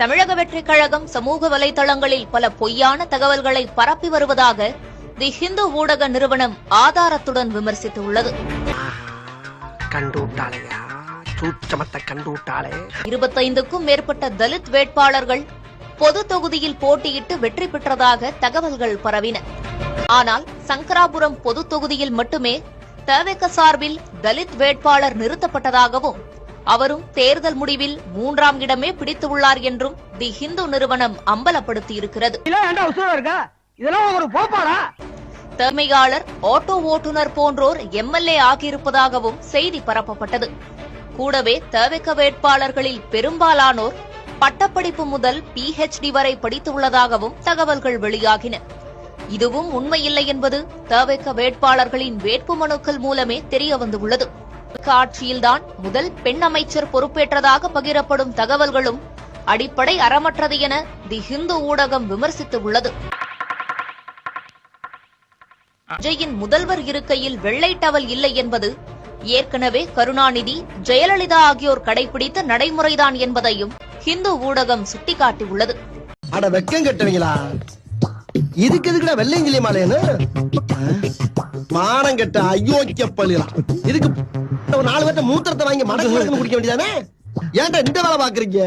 தமிழக வெற்றிக் கழகம் சமூக வலைதளங்களில் பல பொய்யான தகவல்களை பரப்பி வருவதாக தி ஹிந்து ஊடக நிறுவனம் ஆதாரத்துடன் விமர்சித்துள்ளது. 25க்கும் மேற்பட்ட தலித் வேட்பாளர்கள் பொது தொகுதியில் போட்டியிட்டு வெற்றி பெற்றதாக தகவல்கள் பரவின. ஆனால் சங்கராபுரம் பொது தொகுதியில் மட்டுமே தவிக சார்பில் தலித் வேட்பாளர் நிறுத்தப்பட்டதாகவும் அவரும் தேர்தல் முடிவில் 3ஆம் இடமே பிடித்துள்ளார் என்றும் தி ஹிந்து நிறுவனம் அம்பலப்படுத்தியிருக்கிறது. தலைமையாளர் ஆட்டோ ஓட்டுநர் போன்றோர் எம்எல்ஏ ஆகியிருப்பதாகவும் செய்தி பரப்பப்பட்டது. கூடவே தவிக வேட்பாளர்களில் பெரும்பாலானோர் பட்டப்படிப்பு முதல் PhD வரை படித்துள்ளதாகவும் தகவல்கள் வெளியாகின. இதுவும் உண்மையில்லை என்பது தவிக வேட்பாளர்களின் வேட்புமனுக்கள் மூலமே தெரியவந்துள்ளது. ஆட்சியில்தான் முதல் பெண் அமைச்சர் பொறுப்பேற்றதாக பகிரப்படும் தகவல்களும் அடிப்படை அறமற்றது என தி ஹிந்து ஊடகம் விமர்சித்துள்ளது. விஜயின் முதல்வர் இருக்கையில் வெள்ளை டவல் இல்லை என்பது ஏற்கனவே கருணாநிதி, ஜெயலலிதா ஆகியோர் கடைபிடித்த நடைமுறைதான் என்பதையும் ஹிந்து ஊடகம் சுட்டிக்காட்டியுள்ளது. இதுக்கு எதுக்குடா வெள்ளையங்கிலி மாலையன்னு மானம் கெட்ட அயோக்கிய பள்ளிலாம் இதுக்கு ஒரு 4 பேர்த்த மூத்திரத்தை வாங்கி மடக்கு குடிக்க வேண்டியதானே? ஏன்டா இந்த வேலை பாக்குறீங்க?